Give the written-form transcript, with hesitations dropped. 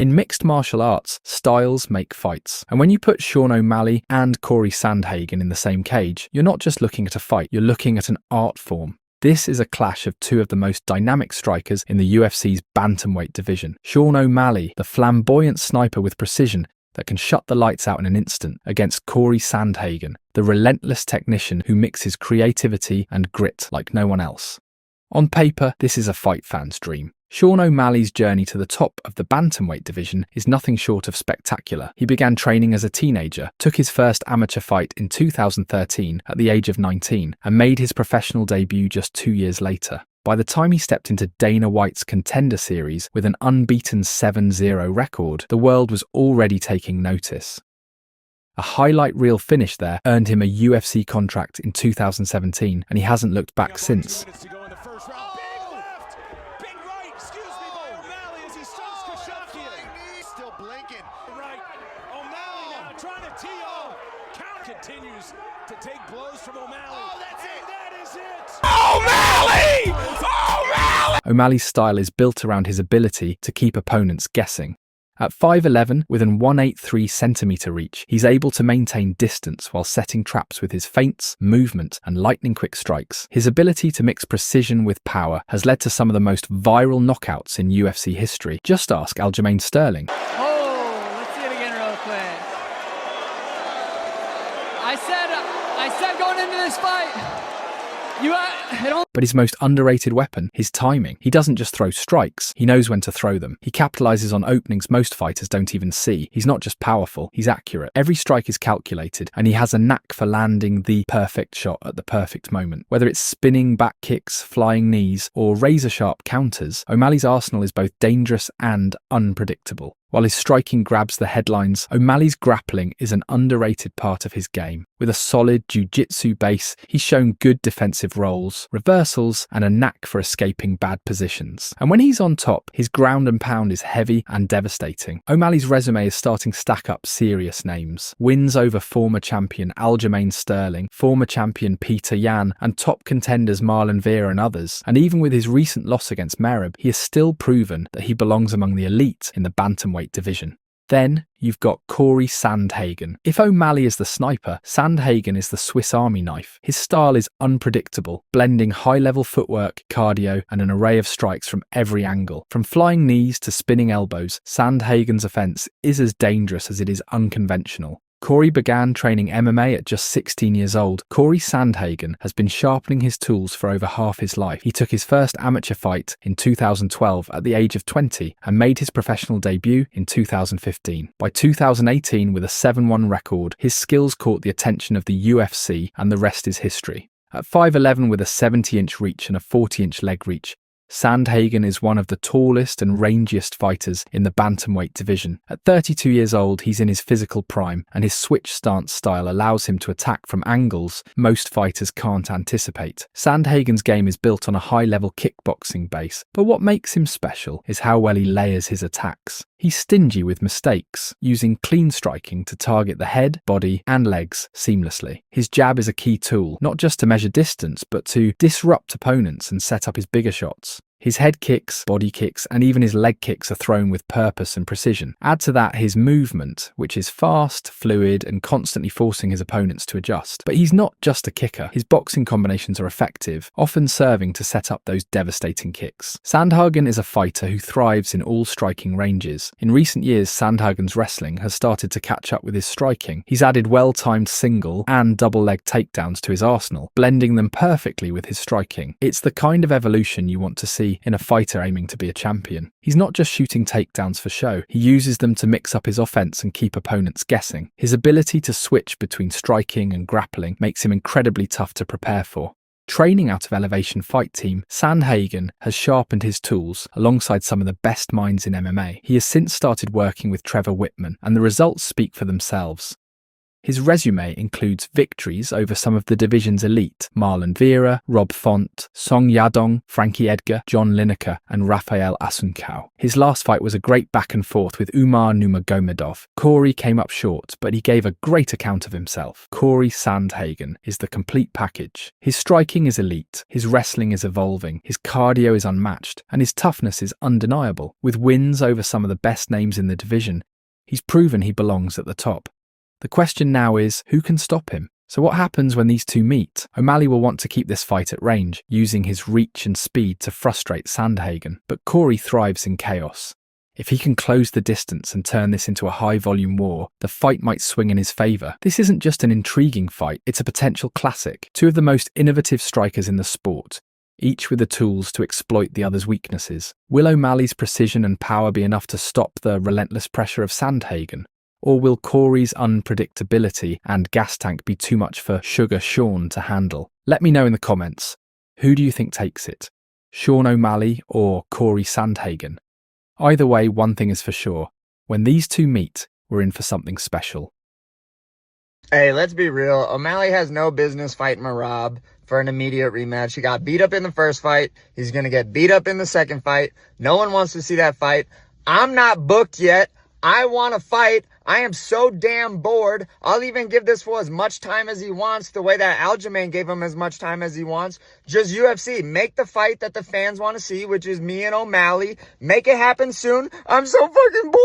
In mixed martial arts, styles make fights. And when you put Sean O'Malley and Cory Sandhagen in the same cage, you're not just looking at a fight, you're looking at an art form. This is a clash of two of the most dynamic strikers in the UFC's Bantamweight division. Sean O'Malley, the flamboyant sniper with precision that can shut the lights out in an instant, against Cory Sandhagen, the relentless technician who mixes creativity and grit like no one else. On paper, this is a fight fan's dream. Sean O'Malley's journey to the top of the bantamweight division is nothing short of spectacular. He began training as a teenager, took his first amateur fight in 2013 at the age of 19, and made his professional debut just 2 years later. By the time he stepped into Dana White's Contender Series with an unbeaten 7-0 record, the world was already taking notice. A highlight reel finish there earned him a UFC contract in 2017, and he hasn't looked back since. Continues to take blows from O'Malley. Oh, that's it! That is it! O'Malley! O'Malley! O'Malley's style is built around his ability to keep opponents guessing. At 5'11", with an 183 centimetre reach, he's able to maintain distance while setting traps with his feints, movement, and lightning-quick strikes. His ability to mix precision with power has led to some of the most viral knockouts in UFC history. Just ask Aljamain Sterling. I said going into this fight, But his most underrated weapon, his timing. He doesn't just throw strikes, he knows when to throw them. He capitalizes on openings most fighters don't even see. He's not just powerful, he's accurate. Every strike is calculated, and he has a knack for landing the perfect shot at the perfect moment. Whether it's spinning back kicks, flying knees, or razor-sharp counters, O'Malley's arsenal is both dangerous and unpredictable. While his striking grabs the headlines, O'Malley's grappling is an underrated part of his game. With a solid jiu-jitsu base, he's shown good defensive rolls, reversals, and a knack for escaping bad positions. And when he's on top, his ground and pound is heavy and devastating. O'Malley's resume is starting to stack up serious names. Wins over former champion Aljamain Sterling, former champion Peter Yan, and top contenders Marlon Vera and others. And even with his recent loss against Merab, he has still proven that he belongs among the elite in the bantamweight division. Then you've got Cory Sandhagen. If O'Malley is the sniper, Sandhagen is the Swiss Army knife. His style is unpredictable, blending high-level footwork, cardio, and an array of strikes from every angle. From flying knees to spinning elbows, Sandhagen's offense is as dangerous as it is unconventional. Cory began training MMA at just 16 years old. Cory Sandhagen has been sharpening his tools for over half his life. He took his first amateur fight in 2012 at the age of 20 and made his professional debut in 2015. By 2018, with a 7-1 record, his skills caught the attention of the UFC, and the rest is history. At 5'11", with a 70-inch reach and a 40-inch leg reach, Sandhagen is one of the tallest and rangiest fighters in the bantamweight division. At 32 years old, he's in his physical prime, and his switch stance style allows him to attack from angles most fighters can't anticipate. Sandhagen's game is built on a high-level kickboxing base, but what makes him special is how well he layers his attacks. He's stingy with mistakes, using clean striking to target the head, body, and legs seamlessly. His jab is a key tool, not just to measure distance, but to disrupt opponents and set up his bigger shots. His head kicks, body kicks, and even his leg kicks are thrown with purpose and precision. Add to that his movement, which is fast, fluid, and constantly forcing his opponents to adjust. But he's not just a kicker. His boxing combinations are effective, often serving to set up those devastating kicks. Sandhagen is a fighter who thrives in all striking ranges. In recent years, Sandhagen's wrestling has started to catch up with his striking. He's added well-timed single and double-leg takedowns to his arsenal, blending them perfectly with his striking. It's the kind of evolution you want to see in a fighter aiming to be a champion. He's not just shooting takedowns for show, he uses them to mix up his offense and keep opponents guessing. His ability to switch between striking and grappling makes him incredibly tough to prepare for. Training out of Elevation Fight Team, Sandhagen has sharpened his tools alongside some of the best minds in MMA. He has since started working with Trevor Whitman, and the results speak for themselves. His resume includes victories over some of the division's elite: Marlon Vera, Rob Font, Song Yadong, Frankie Edgar, John Lineker, and Rafael Asuncao. His last fight was a great back and forth with Umar Nurmagomedov. Cory came up short, but he gave a great account of himself. Cory Sandhagen is the complete package. His striking is elite, his wrestling is evolving, his cardio is unmatched, and his toughness is undeniable. With wins over some of the best names in the division, he's proven he belongs at the top. The question now is, who can stop him? So what happens when these two meet? O'Malley will want to keep this fight at range, using his reach and speed to frustrate Sandhagen, but Cory thrives in chaos. If he can close the distance and turn this into a high-volume war, the fight might swing in his favour. This isn't just an intriguing fight, it's a potential classic. Two of the most innovative strikers in the sport, each with the tools to exploit the other's weaknesses. Will O'Malley's precision and power be enough to stop the relentless pressure of Sandhagen? Or will Cory's unpredictability and gas tank be too much for Sugar Sean to handle? Let me know in the comments. Who do you think takes it? Sean O'Malley or Cory Sandhagen? Either way, one thing is for sure. When these two meet, we're in for something special. Hey, let's be real. O'Malley has no business fighting Marab for an immediate rematch. He got beat up in the first fight. He's going to get beat up in the second fight. No one wants to see that fight. I'm not booked yet. I want to fight. I am so damn bored. I'll even give this fool as much time as he wants, the way that Aljamain gave him as much time as he wants. Just UFC. Make the fight that the fans want to see, which is me and O'Malley. Make it happen soon. I'm so fucking bored.